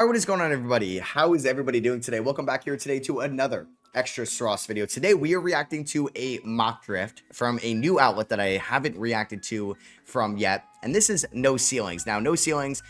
All right, what is going on, everybody? How is everybody doing today? Welcome back here today to another extra SROS video. Today we are reacting to a mock draft from a new outlet that I haven't reacted to from yet, and this is No Ceilings. Now, No Ceilings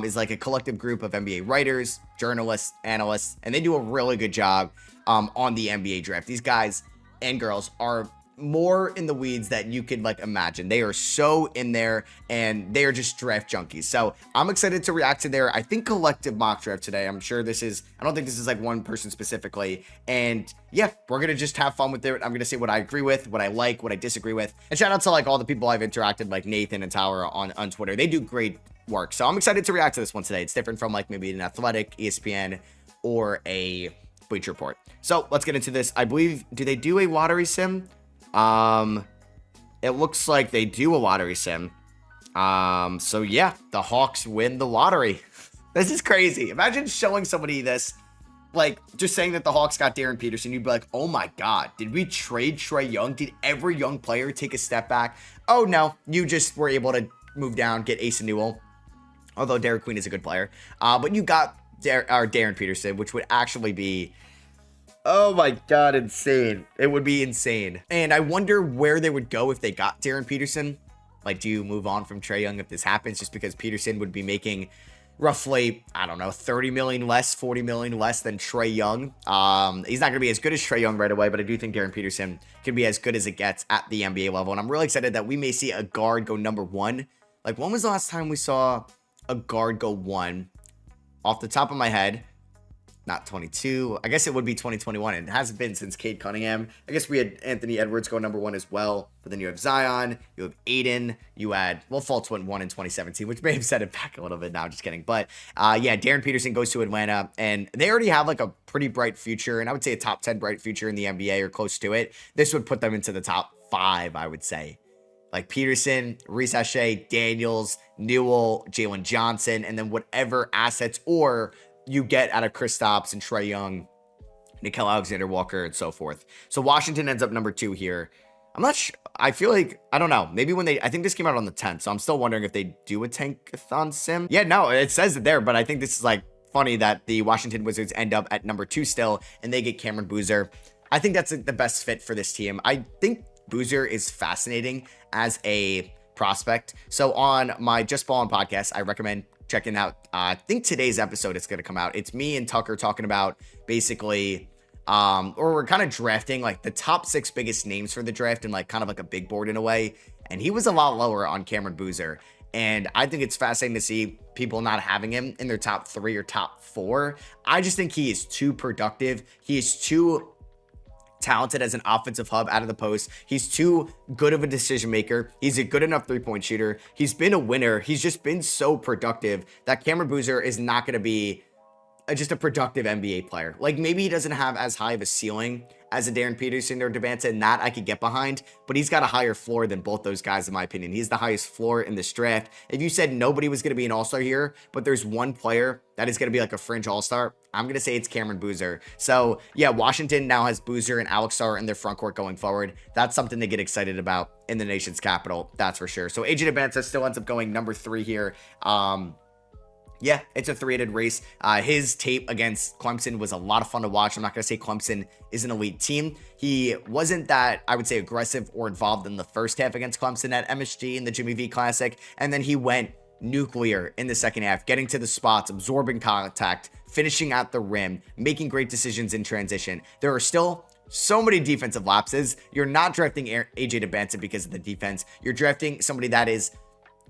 is like a collective group of NBA writers, journalists, analysts, and they do a really good job on the NBA draft. These guys and girls are more in the weeds that you could like imagine. They are so in there and they are just draft junkies. So I'm excited to react to their, I think, collective mock draft today. I'm sure this is, I don't think this is like one person specifically. And yeah, we're going to just have fun with it. I'm going to say what I agree with, what I like, what I disagree with. And shout out to like all the people I've interacted, like Nathan and Tower on Twitter. They do great work. So I'm excited to react to this one today. It's different from like maybe an Athletic, ESPN, or a Bleacher Report. So let's get into this. I believe, do they do a lottery sim? It looks like they do a lottery sim. So yeah, the Hawks win the lottery. This is crazy. Imagine showing somebody this, like just saying that the Hawks got Darren Peterson. You'd be like, oh my God, did we trade Trae Young? Did every young player take a step back? Oh no, you just were able to move down, get Asa Newell. Although Derek Queen is a good player. But you got Darren Peterson, which would actually be, oh my God, insane. It would be insane. And I wonder where they would go if they got Darren Peterson. Like, do you move on from Trae Young if this happens? Just because Peterson would be making roughly, I don't know, 30 million less, 40 million less than Trae Young. He's not going to be as good as Trae Young right away, but I do think Darren Peterson can be as good as it gets at the NBA level. And I'm really excited that we may see a guard go #1. Like, when was the last time we saw a guard go 1? Off the top of my head, not 22. I guess it would be 2021. It hasn't been since Cade Cunningham. I guess we had Anthony Edwards go #1 as well. But then you have Zion, you have Aiden, you had, well, Fultz went 1 in 2017, which may have set it back a little bit now. Just kidding. But yeah, Darren Peterson goes to Atlanta, and they already have like a pretty bright future, and I would say a top 10 bright future in the NBA or close to it. This would put them into the top 5, I would say. Like Peterson, Reese Ashe, Daniels, Newell, Jalen Johnson, and then whatever assets or you get out of Kristaps and Trae Young, Mikel Alexander-Walker, and so forth. So Washington ends up #2 here. I'm not sure. I feel like, I don't know. Maybe when I think this came out on the 10th, so I'm still wondering if they do a tankathon sim. Yeah, no, it says it there, but I think this is like funny that the Washington Wizards end up at #2 still, and they get Cameron Boozer. I think that's the best fit for this team. I think Boozer is fascinating as a prospect. So on my Just Ballin' podcast, I recommend checking out, I think today's episode is going to come out. It's me and Tucker talking about basically, or we're kind of drafting like the top 6 biggest names for the draft and like kind of like a big board in a way. And he was a lot lower on Cameron Boozer. And I think it's fascinating to see people not having him in their top 3 or top 4. I just think he is too productive. He is too talented as an offensive hub out of the post. He's too good of a decision maker. He's a good enough 3-point shooter. He's been a winner. He's just been so productive that Cameron Boozer is not going to be just a productive NBA player. Like, maybe he doesn't have as high of a ceiling as a Darren Peterson or Devonta, and that I could get behind, but he's got a higher floor than both those guys, in my opinion. He's the highest floor in this draft. If you said nobody was going to be an all-star here, but there's one player that is going to be like a fringe all-star, I'm going to say it's Cameron Boozer. So yeah, Washington now has Boozer and Alex Sarr in their front court going forward. That's something to get excited about in the nation's capital. That's for sure. So AJ Devonta still ends up going #3 here. Yeah, it's a 3-headed race. His tape against Clemson was a lot of fun to watch. I'm not going to say Clemson is an elite team. He wasn't that, I would say, aggressive or involved in the first half against Clemson at MSG in the Jimmy V Classic. And then he went nuclear in the second half, getting to the spots, absorbing contact, finishing at the rim, making great decisions in transition. There are still so many defensive lapses. You're not drafting AJ Devonta because of the defense. You're drafting somebody that is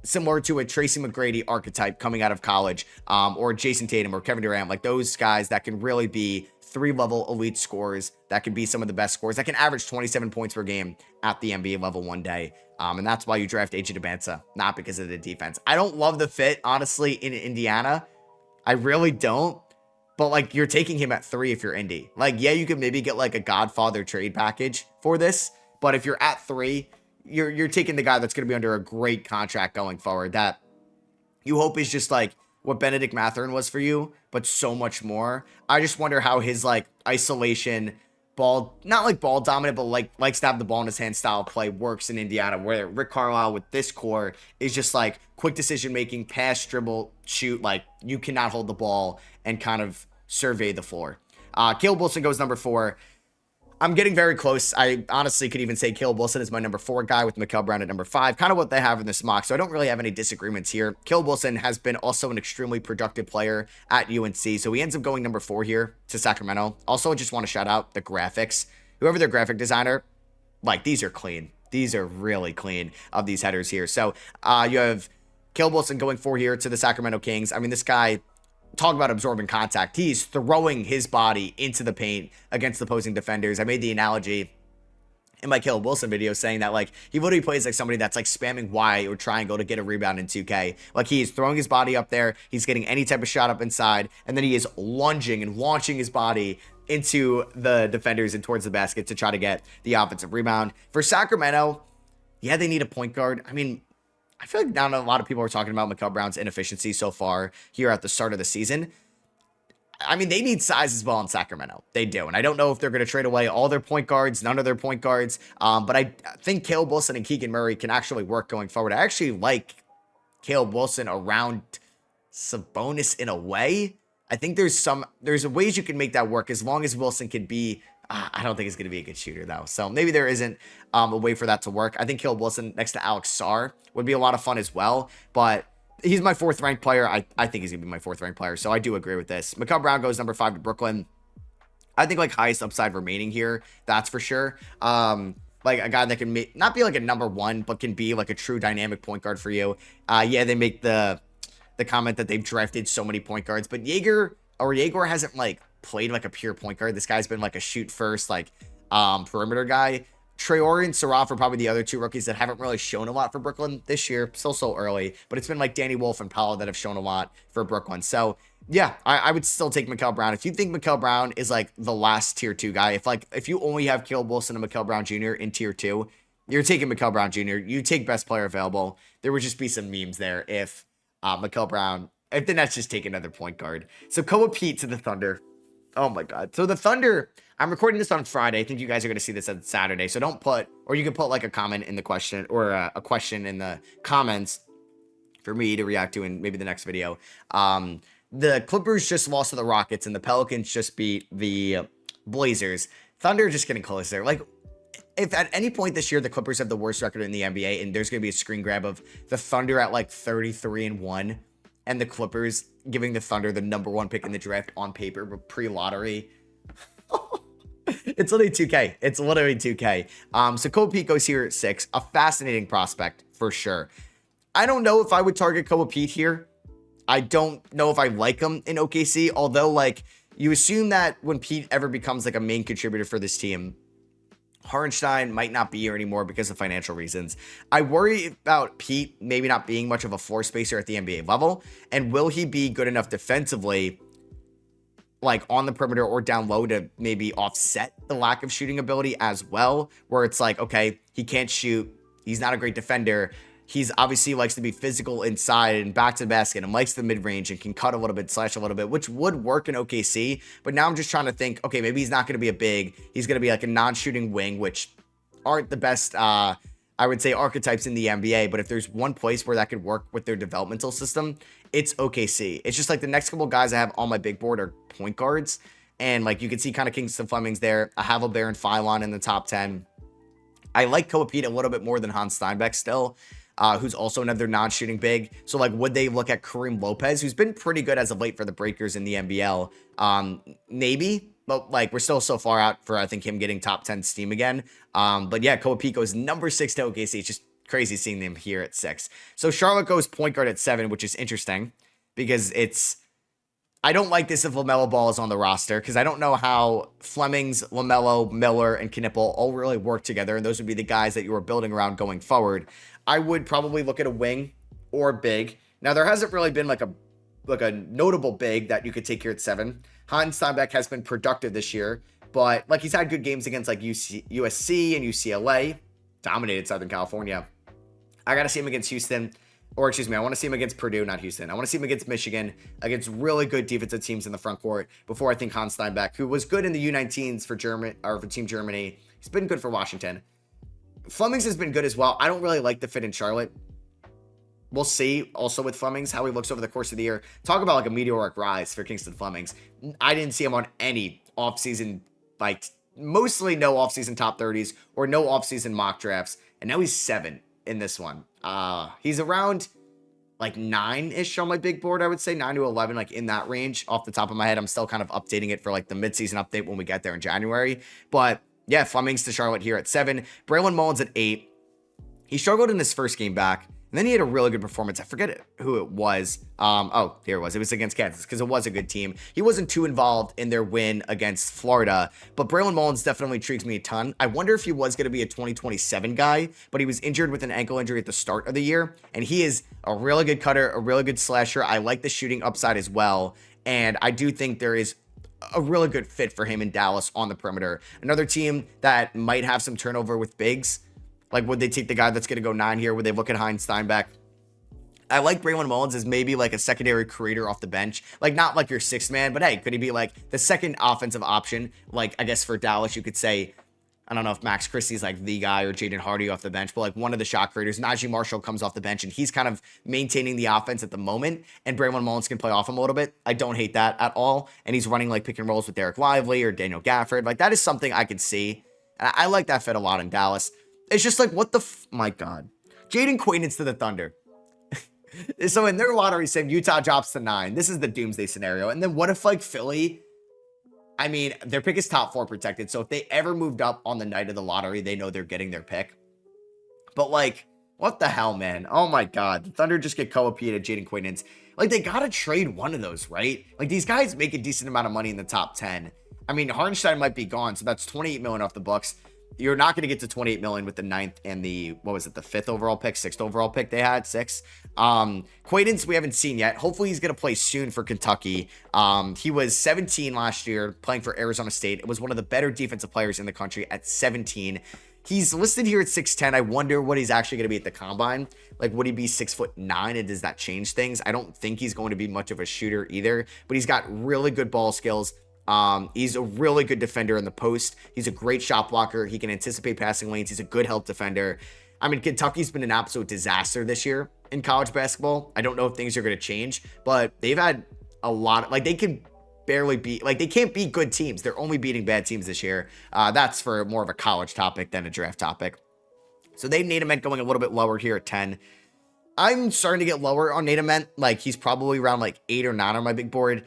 similar to a Tracy McGrady archetype coming out of college, or Jason Tatum or Kevin Durant, like those guys that can really be 3-level elite scorers, that can be some of the best scorers, that can average 27 points per game at the NBA level one day. And that's why you draft AJ Devonta, not because of the defense. I don't love the fit, honestly, in Indiana. I really don't. But like, you're taking him at 3 if you're Indy. Like, yeah, you could maybe get like a Godfather trade package for this, but if you're at 3, you're taking the guy that's going to be under a great contract going forward that you hope is just like what Benedict Mathurin was for you, but so much more. I just wonder how his like isolation ball, not like ball dominant, but like likes to have the ball in his hand style play works in Indiana, where Rick Carlisle with this core is just like quick decision making, pass, dribble, shoot. Like, you cannot hold the ball and kind of survey the floor. Caleb Wilson goes number 4. I'm getting very close. I honestly could even say Caleb Wilson is my number 4 guy with Mikel Brown at number 5, kind of what they have in this mock. So I don't really have any disagreements here. Caleb Wilson has been also an extremely productive player at UNC. So he ends up going number 4 here to Sacramento. Also, I just want to shout out the graphics. Whoever their graphic designer, like, these are clean. These are really clean of these headers here. So you have Caleb Wilson going 4 here to the Sacramento Kings. I mean, this guy, talk about absorbing contact. He's throwing his body into the paint against the opposing defenders. I made the analogy in my Caleb Wilson video saying that, like, he literally plays like somebody that's like spamming Y or triangle to get a rebound in 2K. Like, he is throwing his body up there. He's getting any type of shot up inside. And then he is lunging and launching his body into the defenders and towards the basket to try to get the offensive rebound. For Sacramento, yeah, they need a point guard. I mean, I feel like not a lot of people are talking about Mikel Brown's inefficiency so far here at the start of the season. I mean, they need size as well in Sacramento. They do. And I don't know if they're going to trade away all their point guards, none of their point guards. But I think Caleb Wilson and Keegan Murray can actually work going forward. I actually like Caleb Wilson around Sabonis in a way. I think there's ways you can make that work as long as Wilson can be. I don't think he's going to be a good shooter, though. So maybe there isn't a way for that to work. I think Caleb Wilson next to Alex Sarr would be a lot of fun as well. But he's my 4th ranked player. I think he's going to be my 4th ranked player. So I do agree with this. Mikel Brown goes number 5 to Brooklyn. I think, like, highest upside remaining here. That's for sure. Like a guy that can not be like a number 1, but can be like a true dynamic point guard for you. Yeah, they make the comment that they've drafted so many point guards, but Jaeger hasn't like played like a pure point guard. This guy's been like a shoot first, like perimeter guy. Traore and Saraf are probably the other 2 rookies that haven't really shown a lot for Brooklyn this year. Still so early, but it's been like Danny Wolf and Powell that have shown a lot for Brooklyn. So yeah, I would still take Mikel Brown. If you think Mikel Brown is like the last tier 2 guy, if you only have Caleb Wilson and Mikel Brown Jr. in tier 2, you're taking Mikel Brown Jr. You take best player available. There would just be some memes there if Mikel Brown, if the Nets just take another point guard. So Koa Peat to the Thunder. Oh my God. So the Thunder, I'm recording this on Friday. I think you guys are going to see this on Saturday. So don't put, or you can put like a comment in the question or a question in the comments for me to react to in maybe the next video. The Clippers just lost to the Rockets and the Pelicans just beat the Blazers. Thunder just getting closer. Like, if at any point this year the Clippers have the worst record in the NBA and there's going to be a screen grab of the Thunder at like 33-1 and the Clippers giving the Thunder the number 1 pick in the draft on paper, but pre-lottery. It's literally 2K. It's literally 2K. So Koa Peat goes here at 6. A fascinating prospect for sure. I don't know if I would target Koa Peat here. I don't know if I like him in OKC, although like you assume that when Peat ever becomes like a main contributor for this team, Hartenstein might not be here anymore because of financial reasons. I worry about Peat maybe not being much of a floor spacer at the NBA level. And will he be good enough defensively, like on the perimeter or down low, to maybe offset the lack of shooting ability as well? Where it's like, okay, he can't shoot. He's not a great defender. He's obviously likes to be physical inside and back to the basket and likes the mid-range and can cut a little bit, slash a little bit, which would work in OKC. But now I'm just trying to think, okay, maybe he's not going to be a big. He's going to be like a non-shooting wing, which aren't the best, I would say, archetypes in the NBA. But if there's one place where that could work with their developmental system, it's OKC. It's just like the next couple guys I have on my big board are point guards. And like you can see kind of Kingston Fleming's there. I have a Baron Philon in the top 10. I like Koa Peat a little bit more than Hans Steinbeck still. Who's also another non-shooting big. So, like, would they look at Kareem Lopez, who's been pretty good as of late for the Breakers in the NBL? Maybe, but, like, we're still so far out for, I think, him getting top 10 steam again. But, yeah, Koa Peat goes number 6 to OKC. It's just crazy seeing them here at 6. So, Charlotte goes point guard at 7, which is interesting because I don't like this if LaMelo Ball is on the roster because I don't know how Flemings, LaMelo, Miller, and Knippel all really work together, and those would be the guys that you are building around going forward. I would probably look at a wing or big. Now, there hasn't really been like a notable big that you could take here at 7. Hans Steinbeck has been productive this year, but like he's had good games against like USC and UCLA, dominated Southern California. I got to see him against Houston, or excuse me, I want to see him against Purdue, not Houston. I want to see him against Michigan, against really good defensive teams in the front court before I think Hans Steinbeck, who was good in the U19s for Germany or for Team Germany, he's been good for Washington. Flemings has been good as well. I don't really like the fit in Charlotte. We'll see also with Flemings how he looks over the course of the year. Talk about like a meteoric rise for Kingston Flemings. I didn't see him on any offseason, like mostly no offseason top 30s or no offseason mock drafts. And now he's 7 in this one. He's around like 9-ish on my big board, I would say 9 to 11, like in that range off the top of my head. I'm still kind of updating it for like the midseason update when we get there in January. But yeah, Flemings to Charlotte here at 7. Braylon Mullins at 8. He struggled in his first game back. And then he had a really good performance. I forget who it was. Oh, here it was. It was against Kansas because it was a good team. He wasn't too involved in their win against Florida, but Braylon Mullins definitely intrigues me a ton. I wonder if he was going to be a 2027 guy, but he was injured with an ankle injury at the start of the year, and he is a really good cutter, a really good slasher. I like the shooting upside as well, and I do think there is a really good fit for him in Dallas on the perimeter. Another team that might have some turnover with bigs. Like, would they take the guy that's going to go 9 here? Would they look at Heinz Steinbeck? I like Braylon Mullins as maybe like a secondary creator off the bench. Like, not like your 6th man, but hey, could he be like the second offensive option? Like, I guess for Dallas, you could say, I don't know if Max Christie's like the guy or Jaden Hardy off the bench, but like one of the shot creators. Najee Marshall comes off the bench and he's kind of maintaining the offense at the moment. And Braylon Mullins can play off him a little bit. I don't hate that at all. And he's running like pick and rolls with Derek Lively or Daniel Gafford. Like, that is something I could see. And I like that fit a lot in Dallas. It's just like, what the my God. Jaden Quaidance to the Thunder. So in their lottery sim, Utah drops to 9. This is the doomsday scenario. And then what if like Philly, I mean, their pick is top 4 protected. So if they ever moved up on the night of the lottery, they know they're getting their pick. But like, what the hell, man? Oh my God. The Thunder just get co-opted Jaden Quaidance. Like, they got to trade one of those, right? Like, these guys make a decent amount of money in the top 10. I mean, Hartenstein might be gone. So that's $28 million off the books. You're not going to get to $28 million with the 9th and the, what was it, the 5th overall pick, 6th overall pick they had, 6. Quaidance, we haven't seen yet. Hopefully he's going to play soon for Kentucky. He was 17 last year playing for Arizona State. It was one of the better defensive players in the country at 17. He's listed here at 6'10". I wonder what he's actually going to be at the combine. Like, would he be 6'9", and does that change things? I don't think he's going to be much of a shooter either, but he's got really good ball skills. He's a really good defender in the post. He's a great shot blocker. He can anticipate passing lanes. He's a good help defender. I mean, Kentucky's been an absolute disaster this year in college basketball. I don't know if things are going to change, but they've had a lot of, like, they can barely beat, like, they can't beat good teams. They're only beating bad teams this year. That's for more of a college topic than a draft topic. So they Nate Ament going a little bit lower here at 10. I'm starting to get lower on Nate Ament. Like, he's probably around like 8 or 9 on my big board.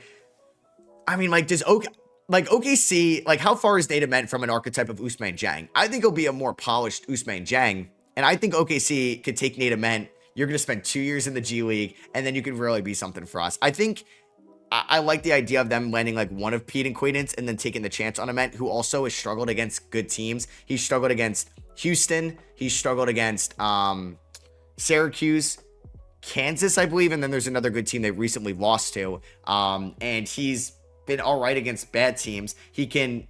I mean, like, does OKC, like, how far is Nate Ament from an archetype of Ousmane Dieng? I think he'll be a more polished Ousmane Dieng, and I think OKC could take Nate Ament. You're going to spend 2 years in the G League, and then you could really be something for us. I think I like the idea of them landing like one of Peat and Quaidance and then taking the chance on Ament, who also has struggled against good teams. He struggled against Houston. He struggled against Syracuse, Kansas, I believe, and then there's another good team they recently lost to. And he's been all right against bad teams. He can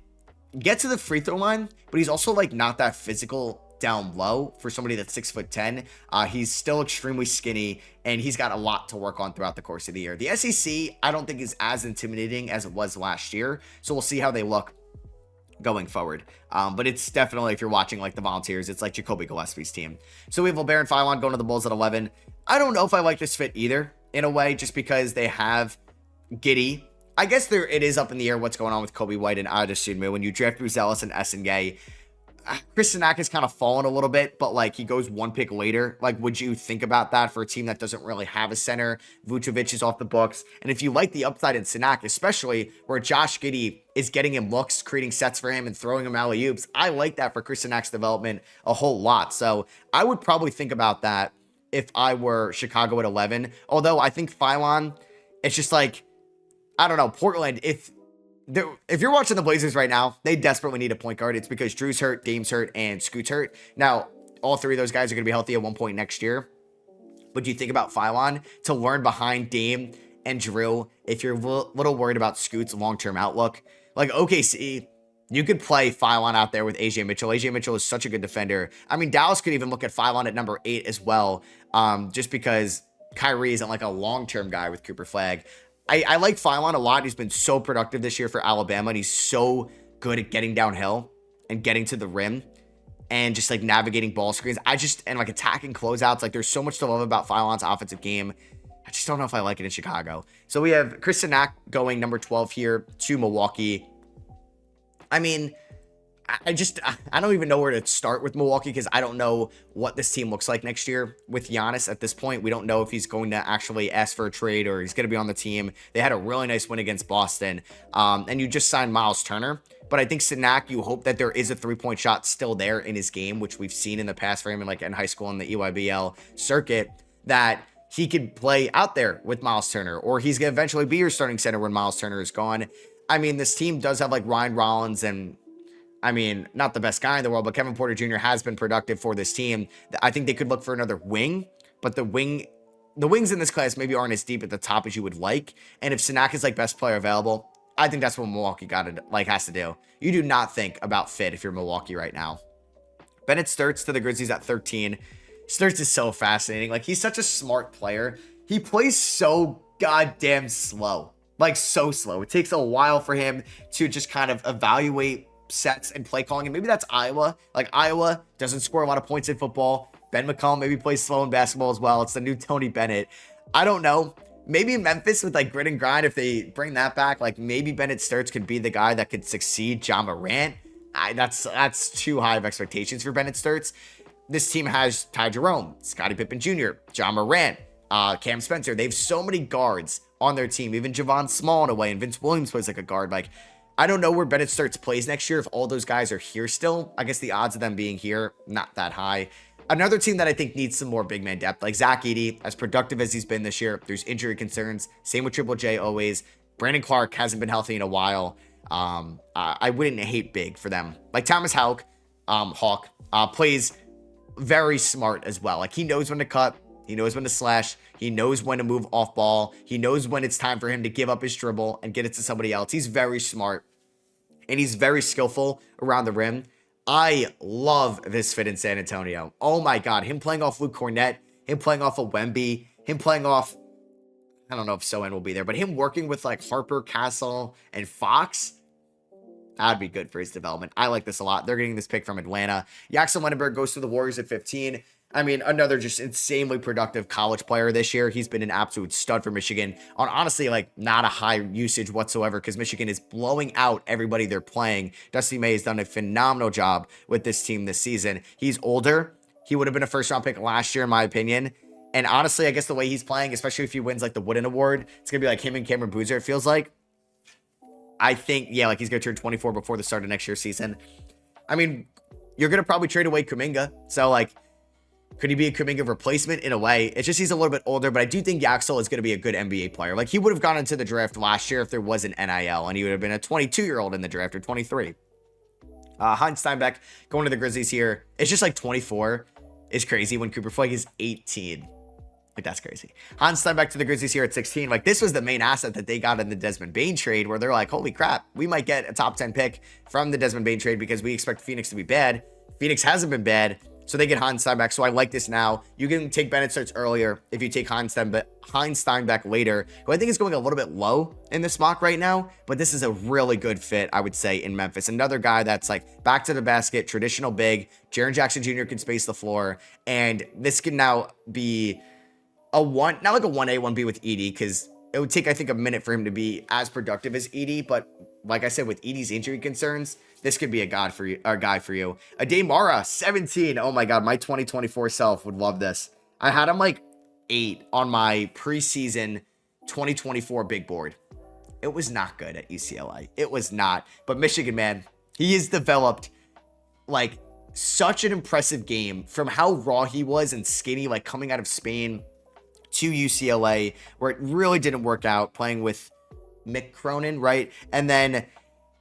get to the free throw line, but he's also like not that physical down low for somebody that's 6'10". He's still extremely skinny, and he's got a lot to work on throughout the course of the year. The SEC, I don't think is as intimidating as it was last year, so we'll see how they look going forward. But it's definitely, if you're watching like the Volunteers, it's like Jacoby Gillespie's team. So we have LeBaron Philon going to the Bulls at 11. I don't know if I like this fit either, in a way, just because they have Giddey. I guess it is up in the air what's going on with Kobe White and Adesanya. When you draft Bruce Ellis and Essengay, Chris Sinak has kind of fallen a little bit, but like he goes one pick later. Like, would you think about that for a team that doesn't really have a center? Vucevic is off the books. And if you like the upside in Sinak, especially where Josh Giddey is getting him looks, creating sets for him and throwing him alley-oops, I like that for Chris Sinak's development a whole lot. So I would probably think about that if I were Chicago at 11. Although I think Philon, it's just like, I don't know, Portland, if you're watching the Blazers right now, they desperately need a point guard. It's because Drew's hurt, Dame's hurt, and Scoot's hurt. Now, all three of those guys are going to be healthy at one point next year. But do you think about Philon to learn behind Dame and Drew if you're a little worried about Scoot's long-term outlook? Like OKC, you could play Philon out there with AJ Mitchell. AJ Mitchell is such a good defender. I mean, Dallas could even look at Philon at number 8 as well, just because Kyrie isn't like a long-term guy with Cooper Flagg. I like Philon a lot. He's been so productive this year for Alabama, and he's so good at getting downhill and getting to the rim. and just like navigating ball screens. And like attacking closeouts. Like there's so much to love about Philon's offensive game. I just don't know if I like it in Chicago. So we have Chris Sinak going number 12 here to Milwaukee. I mean, I don't even know where to start with Milwaukee because I don't know what this team looks like next year with Giannis at this point. We don't know if he's going to actually ask for a trade or he's going to be on the team. They had a really nice win against Boston. And you just signed Miles Turner. But I think Sinak, you hope that there is a three-point shot still there in his game, which we've seen in the past for him in high school in the EYBL circuit, that he could play out there with Miles Turner, or he's going to eventually be your starting center when Miles Turner is gone. I mean, this team does have like Ryan Rollins and, I mean, not the best guy in the world, but Kevin Porter Jr. has been productive for this team. I think they could look for another wing, but the wings in this class maybe aren't as deep at the top as you would like. And if Sinak is like best player available, I think that's what Milwaukee has to do. You do not think about fit if you're Milwaukee right now. Bennett Sturtz to the Grizzlies at 13. Sturtz is so fascinating. Like, he's such a smart player. He plays so goddamn slow. Like, so slow. It takes a while for him to just kind of evaluate sets and play calling. And maybe that's Iowa. Like, Iowa doesn't score a lot of points in football. Ben McCollum maybe plays slow in basketball as well. It's the new Tony Bennett. I don't know. Maybe Memphis with like grit and grind, if they bring that back, like maybe Bennett Sturtz could be the guy that could succeed John Morant. That's too high of expectations for Bennett Sturtz. This team has Ty Jerome, Scottie Pippen Jr., John Morant, Cam Spencer. They have so many guards on their team, even Javon Small in a way, and Vince Williams plays like a guard. Like, I don't know where Bennett Sturtz plays next year if all those guys are here still. I guess the odds of them being here, not that high. Another team that I think needs some more big man depth, like Zach Edey, as productive as he's been this year, there's injury concerns. Same with Triple J always. Brandon Clark hasn't been healthy in a while. I wouldn't hate big for them. Like Thomas Hawk plays very smart as well. Like, he knows when to cut. He knows when to slash. He knows when to move off ball. He knows when it's time for him to give up his dribble and get it to somebody else. He's very smart, and he's very skillful around the rim. I love this fit in San Antonio. Oh my God. Him playing off Luke Cornett, him playing off of Wemby, him playing off, I don't know if Sohan will be there, but him working with like Harper, Castle, and Fox, that'd be good for his development. I like this a lot. They're getting this pick from Atlanta. Jackson Lenenberg goes to the Warriors at 15. I mean, another just insanely productive college player this year. He's been an absolute stud for Michigan on, honestly, like not a high usage whatsoever because Michigan is blowing out everybody they're playing. Dusty May has done a phenomenal job with this team this season. He's older. He would have been a first-round pick last year, in my opinion. And honestly, I guess the way he's playing, especially if he wins like the Wooden Award, it's going to be like him and Cameron Boozer, it feels like. I think, yeah, like he's going to turn 24 before the start of next year's season. I mean, you're going to probably trade away Kuminga. So, like, could he be a Kuminga replacement? In a way. It's just he's a little bit older, but I do think Yaxel is going to be a good NBA player. Like, he would have gone into the draft last year if there was an NIL, and he would have been a 22-year-old in the draft, or 23. Hans Steinbeck going to the Grizzlies here. It's just like 24 is crazy when Cooper Flake is 18. Like, that's crazy. Hans Steinbeck to the Grizzlies here at 16. Like, this was the main asset that they got in the Desmond Bane trade, where they're like, holy crap, we might get a top 10 pick from the Desmond Bane trade because we expect Phoenix to be bad. Phoenix hasn't been bad, so they get Hans Steinbeck. So I like this now. You can take Bennett Sturtz earlier if you take Hans Steinbeck later, who I think is going a little bit low in this mock right now, but this is a really good fit, I would say, in Memphis. Another guy that's like back to the basket, traditional big. Jaren Jackson Jr. can space the floor, and this can now be a one, not like a 1A, 1B with Edey, because it would take, I think, a minute for him to be as productive as Edey. But like I said, with Edey's injury concerns, this could be a guy for you. Ade Mara, 17. Oh my God, my 2024 self would love this. I had him like 8 on my preseason 2024 big board. It was not good at UCLA. It was not. But Michigan, man, he has developed like such an impressive game from how raw he was and skinny, like coming out of Spain to UCLA, where it really didn't work out, playing with Mick Cronin, right? And then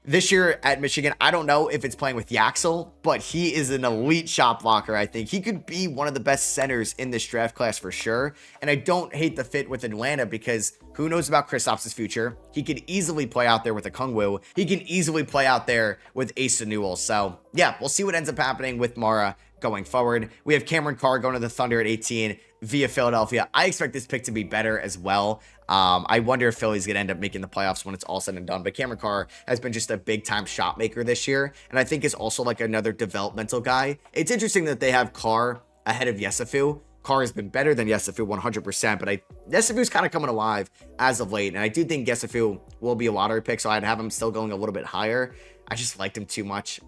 this year at Michigan, I don't know if it's playing with Yaxel, but he is an elite shot blocker. I think he could be one of the best centers in this draft class for sure. And I don't hate the fit with Atlanta because who knows about Kristaps' future? He could easily play out there with a Kungwu. He can easily play out there with Asa Newell. So yeah, we'll see what ends up happening with Mara going forward. We have Cameron Carr going to the Thunder at 18 via Philadelphia. I expect this pick to be better as well. I wonder if Philly's going to end up making the playoffs when it's all said and done. But Cameron Carr has been just a big-time shot maker this year, and I think is also like another developmental guy. It's interesting that they have Carr ahead of Yesufu. Carr has been better than Yesufu 100%, but Yesufu's kind of coming alive as of late, and I do think Yesufu will be a lottery pick, so I'd have him still going a little bit higher. I just liked him too much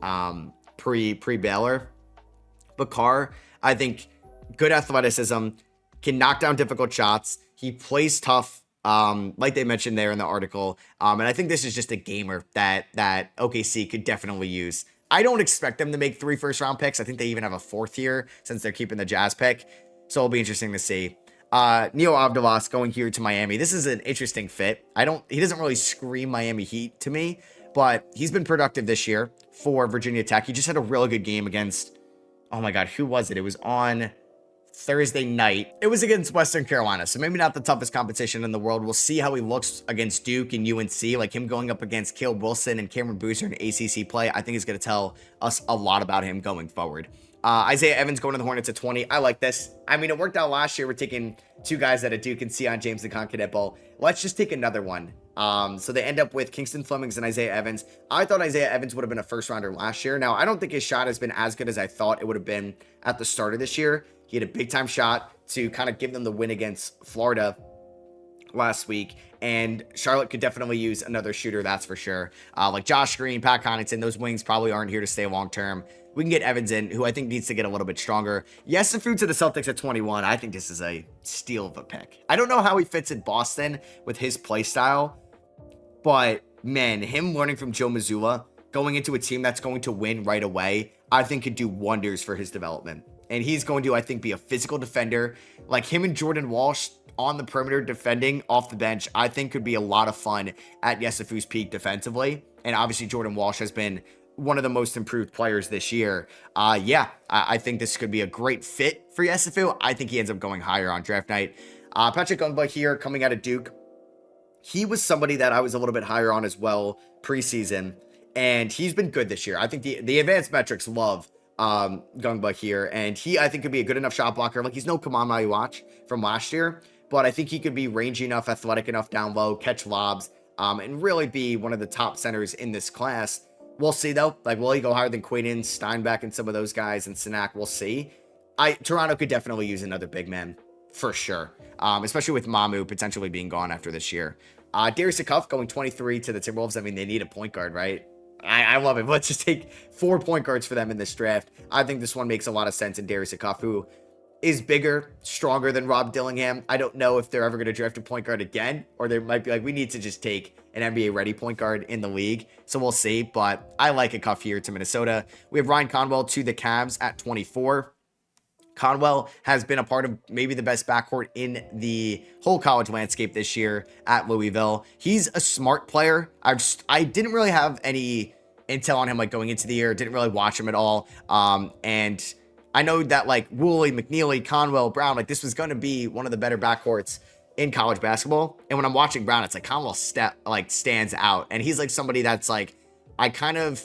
pre-Baylor. But Carr, I think, good athleticism, can knock down difficult shots. He plays tough, like they mentioned there in the article, and I think this is just a gamer that OKC could definitely use. I don't expect them to make 3 first-round picks. I think they even have a 4th here since they're keeping the Jazz pick. So it'll be interesting to see. Neo Avdilas going here to Miami. This is an interesting fit. He doesn't really scream Miami Heat to me, but he's been productive this year for Virginia Tech. He just had a really good game against, oh my God, who was it? It was on Thursday night. It was against Western Carolina, so maybe not the toughest competition in the world. We'll see how he looks against Duke and UNC. Like him going up against Caleb Wilson and Cameron Boozer in ACC play, I think is going to tell us a lot about him going forward. Isaiah Evans going to the Hornets at 20. I like this. I mean, it worked out last year. We're taking 2 guys out of Duke and Sion James and Concadepo. Let's just take another one. So they end up with Kingston Flemings and Isaiah Evans. I thought Isaiah Evans would have been a first rounder last year. Now, I don't think his shot has been as good as I thought it would have been at the start of this year. He had a big time shot to kind of give them the win against Florida last week, and Charlotte could definitely use another shooter, that's for sure. Like Josh Green, Pat Connaughton, those wings probably aren't here to stay long term. We can get Evans in, who I think needs to get a little bit stronger. Yesufu to the Celtics at 21. I think this is a steal of a pick. I don't know how he fits in Boston with his play style, but man, him learning from Joe Mazzulla, going into a team that's going to win right away, I think could do wonders for his development. And he's going to, I think, be a physical defender. Like him and Jordan Walsh on the perimeter defending off the bench, I think could be a lot of fun at Yesufu's peak defensively. And obviously Jordan Walsh has been one of the most improved players this year. I think this could be a great fit for Yesufu. I think he ends up going higher on draft night. Patrick Ungba here coming out of Duke. He was somebody that I was a little bit higher on as well preseason, and he's been good this year. I think the advanced metrics love Gungba here, and he, I think, could be a good enough shot blocker. Like, he's no Kaman Maiwatch from last year, but I think he could be rangy enough, athletic enough down low, catch lobs, and really be one of the top centers in this class. We'll see, though. Like, will he go higher than Quaden, Steinbeck, and some of those guys, and Sinak? We'll see. Toronto could definitely use another big man, for sure, especially with Mamu potentially being gone after this year. Darius Akuff going 23 to the Timberwolves. I mean, they need a point guard, right? I love it. Let's just take 4 point guards for them in this draft. I think this one makes a lot of sense in Darius Akuff, who is bigger, stronger than Rob Dillingham. I don't know if they're ever going to draft a point guard again, or they might be like, we need to just take an NBA-ready point guard in the league. So we'll see, but I like Akuff here to Minnesota. We have Ryan Conwell to the Cavs at 24. Conwell has been a part of maybe the best backcourt in the whole college landscape this year at Louisville. He's a smart player. I didn't really have any intel on him like going into the year. Didn't really watch him at all. And I know that like Woolley, McNeely, Conwell, Brown, like this was going to be one of the better backcourts in college basketball. And when I'm watching Brown, it's like Conwell stands out. And he's like somebody that's like, I kind of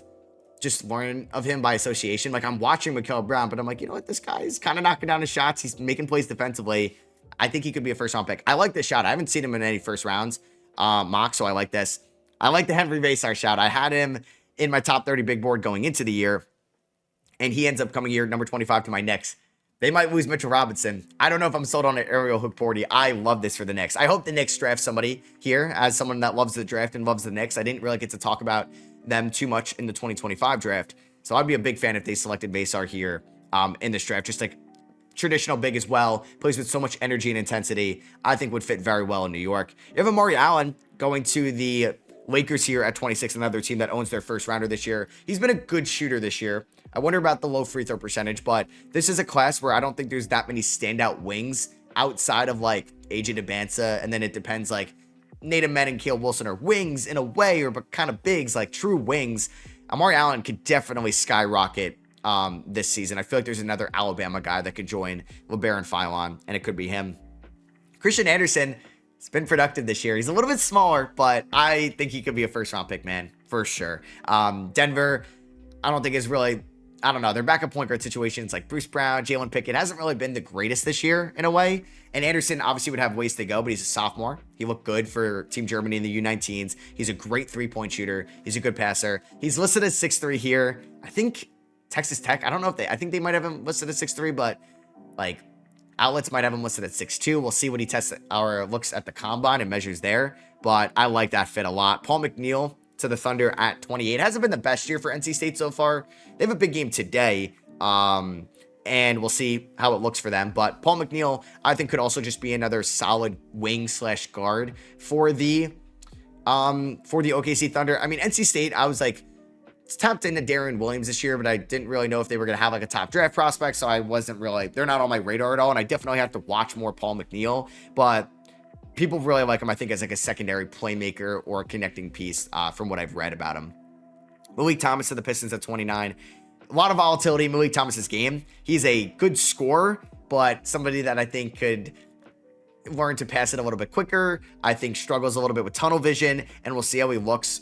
just learn of him by association. Like I'm watching Mikel Brown, but I'm like, you know what? This guy's kind of knocking down his shots. He's making plays defensively. I think he could be a first round pick. I like this shot. I haven't seen him in any first rounds mock, so I like this. I like the Henry Vasar shot. I had him in my top 30 big board going into the year, and he ends up coming here number 25 to my Knicks. They might lose Mitchell Robinson. I don't know if I'm sold on an Ariel Hukporti. I love this for the Knicks. I hope the Knicks draft somebody here as someone that loves the draft and loves the Knicks. I didn't really get to talk about them too much in the 2025 draft. So I'd be a big fan if they selected Vasar here in this draft. Just like traditional big as well. Plays with so much energy and intensity. I think would fit very well in New York. You have Amari Allen going to the Lakers here at 26, another team that owns their first rounder this year. He's been a good shooter this year. I wonder about the low free throw percentage, but this is a class where I don't think there's that many standout wings outside of like AJ Debinsa, and then it depends like Nate Ahmed and Caleb Wilson are wings in a way, or but kind of bigs, like true wings. Amari Allen could definitely skyrocket this season. I feel like there's another Alabama guy that could join LeBaron Philon, and it could be him. Christian Anderson has been productive this year. He's a little bit smaller, but I think he could be a first-round pick, man, for sure. Denver, I don't think is really I don't know, their backup point guard situations like Bruce Brown, Jalen Pickett hasn't really been the greatest this year in a way. And Anderson obviously would have ways to go, but he's a sophomore. He looked good for Team Germany in the U19s. He's a great three-point shooter. He's a good passer. He's listed as 6'3" here. I think Texas Tech, I don't know if I think they might have him listed as 6'3", but like outlets might have him listed at 6'2". We'll see what he tests or looks at the combine and measures there. But I like that fit a lot. Paul McNeil to the Thunder at 28. Hasn't been the best year for NC State so far. They have a big game today, and we'll see how it looks for them. But Paul McNeil, I think, could also just be another solid wing / guard for the OKC Thunder. I mean, NC State, I was like, it's tapped into Darren Williams this year, but I didn't really know if they were going to have like a top draft prospect, so I wasn't really, they're not on my radar at all, and I definitely have to watch more Paul McNeil, but people really like him, I think, as like a secondary playmaker or a connecting piece from what I've read about him. Malik Thomas to the Pistons at 29. A lot of volatility in Malik Thomas's game. He's a good scorer, but somebody that I think could learn to pass it a little bit quicker. I think struggles a little bit with tunnel vision, and we'll see how he looks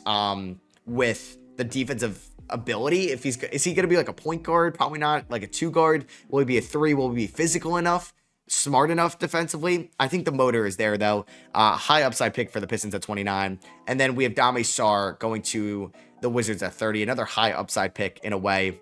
with the defensive ability. If is he going to be like a point guard? Probably not. Like a 2 guard? Will he be a 3? Will he be physical enough? Smart enough defensively? I think the motor is there though. High upside pick for the Pistons at 29. And then we have Dame Sarr going to the Wizards at 30. Another high upside pick in a way.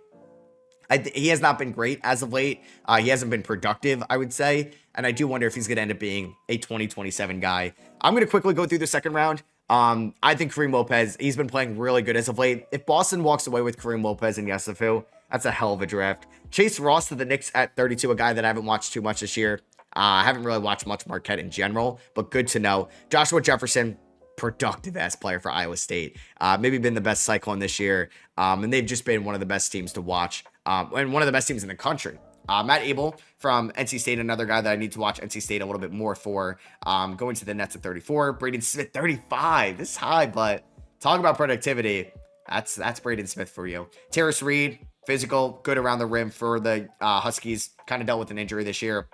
He has not been great as of late. He hasn't been productive, I would say. And I do wonder if he's going to end up being a 2027 guy. I'm going to quickly go through the second round. I think Kareem Lopez, he's been playing really good as of late. If Boston walks away with Kareem Lopez and Yesufu, that's a hell of a draft. Chase Ross to the Knicks at 32, a guy that I haven't watched too much this year. I haven't really watched much Marquette in general, but good to know. Joshua Jefferson, productive ass player for Iowa State. Maybe been the best Cyclone this year. And they've just been one of the best teams to watch. And one of the best teams in the country. Matt Abel from NC State, another guy that I need to watch NC State a little bit more for. Going to the Nets at 34. Braden Smith, 35. This is high, but talk about productivity. That's Braden Smith for you. Terrace Reed, physical, good around the rim for the Huskies. Kind of dealt with an injury this year.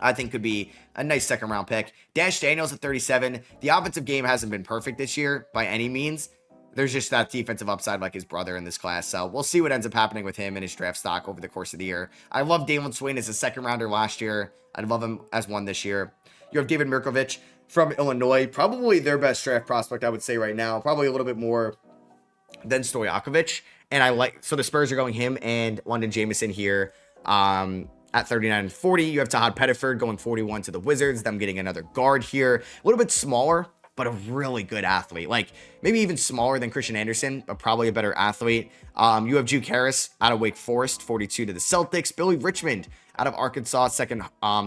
I think could be a nice second round pick. Dash Daniels at 37. The offensive game hasn't been perfect this year by any means. There's just that defensive upside like his brother in this class. So we'll see what ends up happening with him and his draft stock over the course of the year. I love Dalen Swain as a second rounder last year. I'd love him as one this year. You have David Mirkovich from Illinois. Probably their best draft prospect, I would say right now. Probably a little bit more than Stojakovic. And so the Spurs are going him and London Jameson here. At 39 and 40, you have Tahad Pettiford going 41 to the Wizards. Them getting another guard here. A little bit smaller, but a really good athlete. Like, maybe even smaller than Christian Anderson, but probably a better athlete. You have Juke Harris out of Wake Forest, 42 to the Celtics. Billy Richmond out of Arkansas, second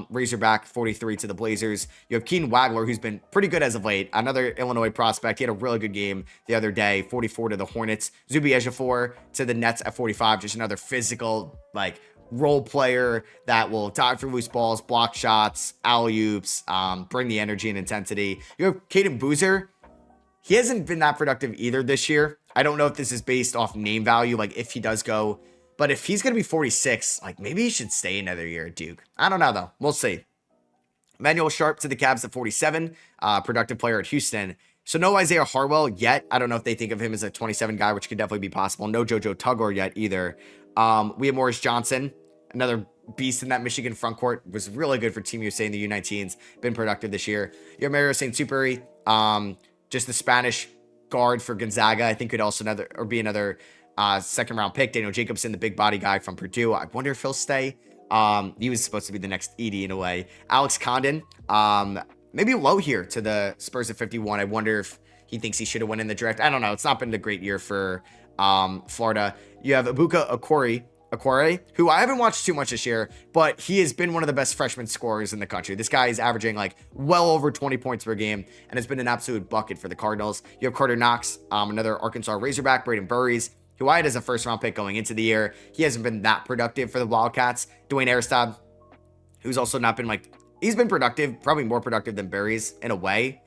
Razorback, 43 to the Blazers. You have Keaton Wagler, who's been pretty good as of late. Another Illinois prospect. He had a really good game the other day, 44 to the Hornets. Zubi Ejiofor to the Nets at 45. Just another physical, like, role player that will dive for loose balls, block shots, alley-oops, bring the energy and intensity. You have Caden Boozer. He hasn't been that productive either this year. I don't know if this is based off name value, like if he does go, but if he's going to be 46, like maybe he should stay another year at Duke. I don't know though. We'll see. Emmanuel Sharp to the Cavs at 47, productive player at Houston. So no Isaiah Harwell yet. I don't know if they think of him as a 27 guy, which could definitely be possible. No JoJo Tugor yet either. We have Morris Johnson, another beast in that Michigan front court, was really good for Team USA in the U19s, been productive this year. You have Mario St-Superi, just the Spanish guard for Gonzaga, I think could also be another second round pick. Daniel Jacobson, the big body guy from Purdue. I wonder if he'll stay. He was supposed to be the next Edie in a way. Alex Condon, maybe low here to the Spurs at 51. I wonder if he thinks he should have went in the draft. I don't know. It's not been a great year for Florida. You have Ibuka Okware, who I haven't watched too much this year, but he has been one of the best freshman scorers in the country. This guy is averaging like well over 20 points per game and has been an absolute bucket for the Cardinals. You have Carter Knox, another Arkansas Razorback, Braden Burries, who I had as a first round pick going into the year. He hasn't been that productive for the Wildcats. Dwayne Aristod, who's also not been he's been productive, probably more productive than Burries in a way.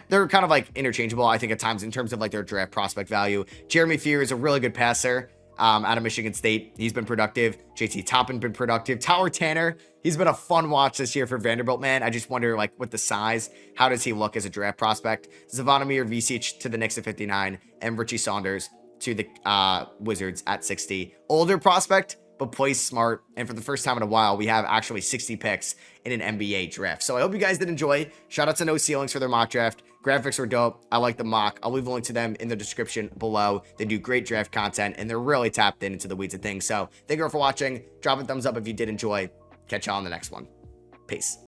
They're kind of like interchangeable, I think, at times in terms of like their draft prospect value. Jeremy Fear is a really good passer out of Michigan State. He's been productive. JT Toppin been productive. Tower Tanner, he's been a fun watch this year for Vanderbilt, man. I just wonder, like, with the size, how does he look as a draft prospect? Zvonimir Visic to the Knicks at 59, and Richie Saunders to the Wizards at 60. Older prospect, but plays smart. And for the first time in a while, we have actually 60 picks in an NBA draft. So I hope you guys did enjoy. Shout out to No Ceilings for their mock draft. Graphics were dope. I like the mock. I'll leave a link to them in the description below. They do great draft content, and they're really tapped into the weeds of things. So thank you all for watching. Drop a thumbs up if you did enjoy. Catch y'all on the next one. Peace.